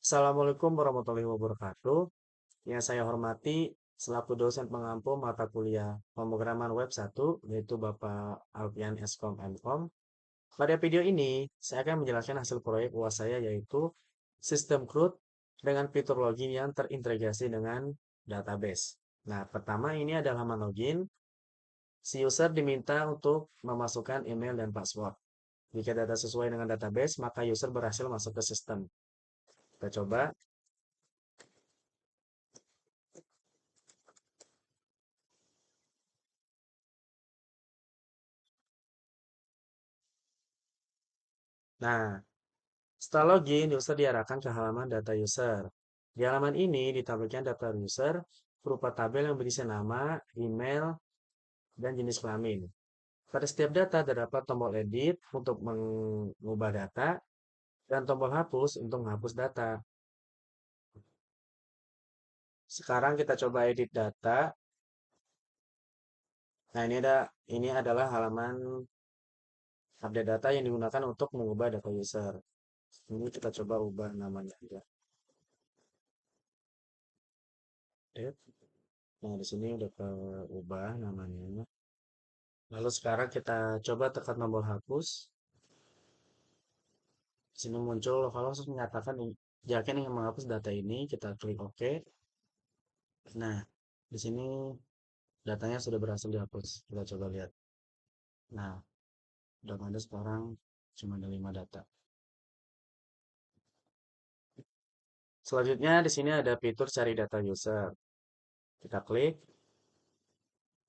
Assalamualaikum warahmatullahi wabarakatuh. Yang saya hormati selaku dosen pengampu mata kuliah pemrograman web 1, yaitu Bapak Alfian Eskom Mkom. Pada video ini, saya akan menjelaskan hasil proyek UAS saya yaitu sistem CRUD dengan fitur login yang terintegrasi dengan database. Nah, pertama ini adalah halaman login. Si user diminta untuk memasukkan email dan password. Jika data sesuai dengan database, maka user berhasil masuk ke sistem. Kita coba. Nah, setelah login, user diarahkan ke halaman data user. Di halaman ini ditampilkan data user berupa tabel yang berisi nama, email, dan jenis kelamin. Pada setiap data terdapat tombol edit untuk mengubah data dan tombol hapus untuk menghapus data. Sekarang kita coba edit data. Nah, ini adalah halaman update data yang digunakan untuk mengubah data user. Ini kita coba ubah namanya aja. Edit. Nah, di sini udah ubah namanya. Lalu sekarang kita coba tekan tombol hapus. Di sini muncul kalau menyatakan jika ingin menghapus data ini, kita klik OK. Nah, di sini datanya sudah berhasil dihapus. Kita coba lihat. Nah, udah ada sekarang cuma ada 5 data. Selanjutnya di sini ada fitur cari data user. Kita klik.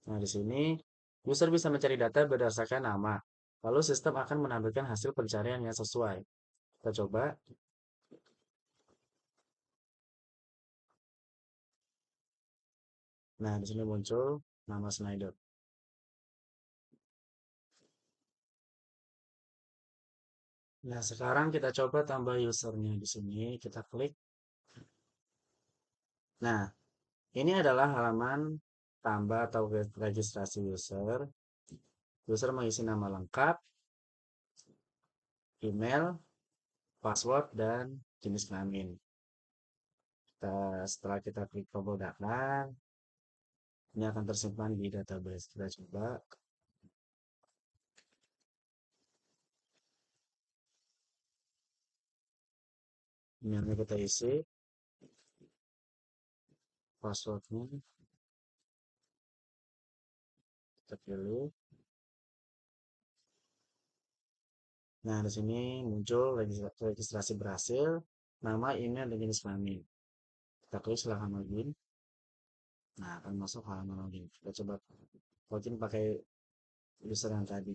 Nah, di sini user bisa mencari data berdasarkan nama. Lalu sistem akan menampilkan hasil pencarian yang sesuai. Kita coba. Nah, di sini muncul nama Snyder. Nah, sekarang kita coba tambah usernya di sini. Kita klik. Nah, ini adalah halaman tambah atau registrasi user. User mengisi nama lengkap, email, password, dan jenis kelamin. Setelah kita klik tombol data, ini akan tersimpan di database. Kita coba. Emailnya kita isi, passwordnya kita pilih. Nah, di sini muncul registrasi berhasil, nama, email, dan jenis kelamin. Kita klik silahkan login. Nah, akan masuk halaman login. Kita coba login pakai user yang tadi.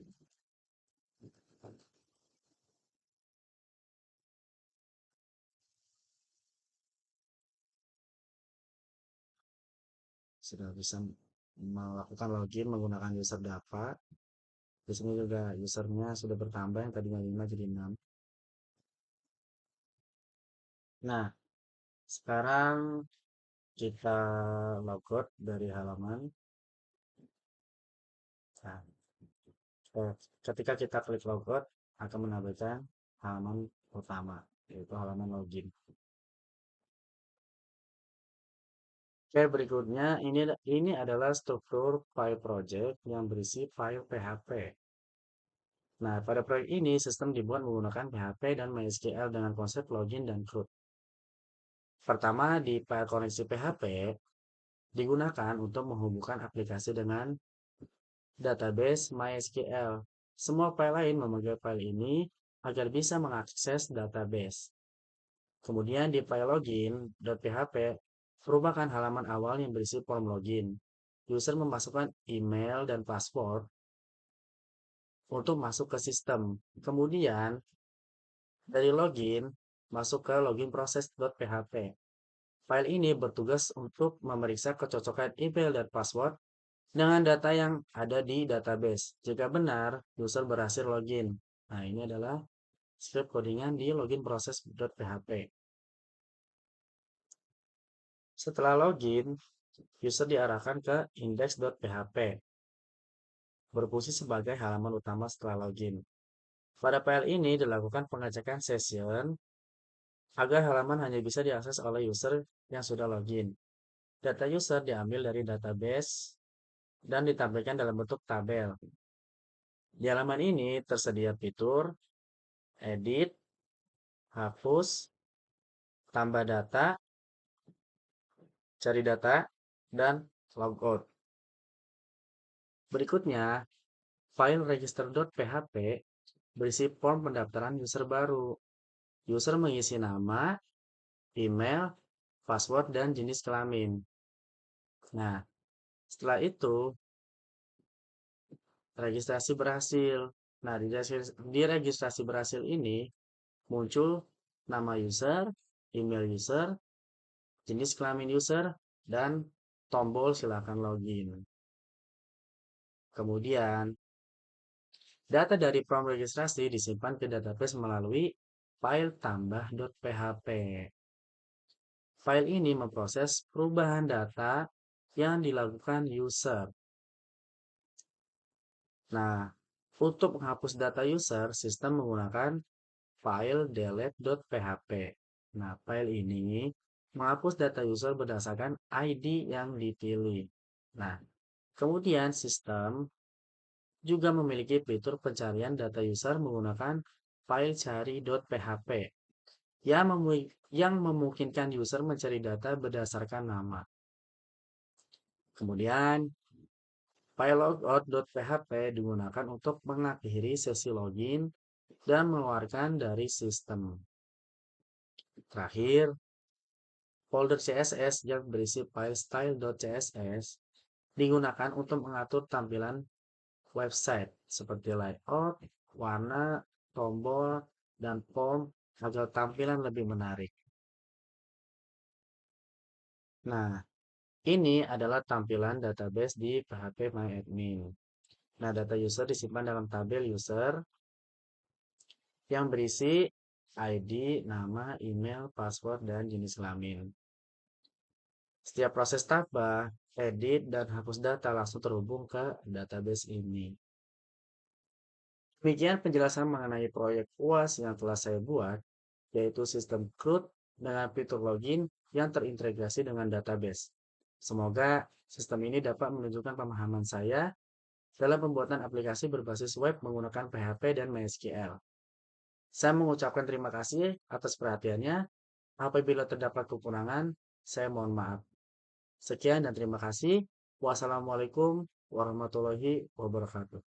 Sudah bisa melakukan login menggunakan user Dava. Di sini juga usernya sudah bertambah yang tadinya 5 jadi 6. Nah, sekarang kita logout dari halaman. Nah, ketika kita klik logout akan menampilkan halaman utama, yaitu halaman login. Oke, berikutnya ini adalah struktur file project yang berisi file PHP. Nah, pada proyek ini sistem dibuat menggunakan PHP dan MySQL dengan konsep login dan CRUD. Pertama, di file koneksi PHP digunakan untuk menghubungkan aplikasi dengan database MySQL. Semua file lain memanggil file ini agar bisa mengakses database. Kemudian di file login.php merupakan halaman awal yang berisi form login. User memasukkan email dan password untuk masuk ke sistem. Kemudian dari login masuk ke login process.php. File ini bertugas untuk memeriksa kecocokan email dan password dengan data yang ada di database. Jika benar, user berhasil login. Nah, ini adalah script codingan di login process.php. Setelah login, user diarahkan ke index.php, berfungsi sebagai halaman utama setelah login. Pada file ini dilakukan pengecekan session agar halaman hanya bisa diakses oleh user yang sudah login. Data user diambil dari database dan ditampilkan dalam bentuk tabel. Di halaman ini tersedia fitur edit, hapus, tambah data, cari data, dan logout. Berikutnya, file register.php berisi form pendaftaran user baru. User mengisi nama, email, password, dan jenis kelamin. Nah, setelah itu, registrasi berhasil. Nah, di registrasi berhasil ini muncul nama user, email user, jenis kelamin user, dan tombol silakan login. Kemudian, data dari form registrasi disimpan ke database melalui file tambah.php. File ini memproses perubahan data yang dilakukan user. Nah, untuk menghapus data user, sistem menggunakan file delete.php. Nah, file ini menghapus data user berdasarkan ID yang dipilih. Nah, kemudian sistem juga memiliki fitur pencarian data user menggunakan file cari.php yang memungkinkan user mencari data berdasarkan nama. Kemudian, file logout.php digunakan untuk mengakhiri sesi login dan mengeluarkan dari sistem. Terakhir, folder CSS yang berisi file style.css digunakan untuk mengatur tampilan website seperti layout, warna, tombol, dan form agar tampilan lebih menarik. Nah, ini adalah tampilan database di phpMyAdmin. Nah, data user disimpan dalam tabel user yang berisi ID, nama, email, password, dan jenis kelamin. Setiap proses tambah, edit, dan hapus data langsung terhubung ke database ini. Demikian penjelasan mengenai proyek UAS yang telah saya buat, yaitu sistem CRUD dengan fitur login yang terintegrasi dengan database. Semoga sistem ini dapat menunjukkan pemahaman saya dalam pembuatan aplikasi berbasis web menggunakan PHP dan MySQL. Saya mengucapkan terima kasih atas perhatiannya. Apabila terdapat kekurangan, saya mohon maaf. Sekian dan terima kasih. Wassalamualaikum warahmatullahi wabarakatuh.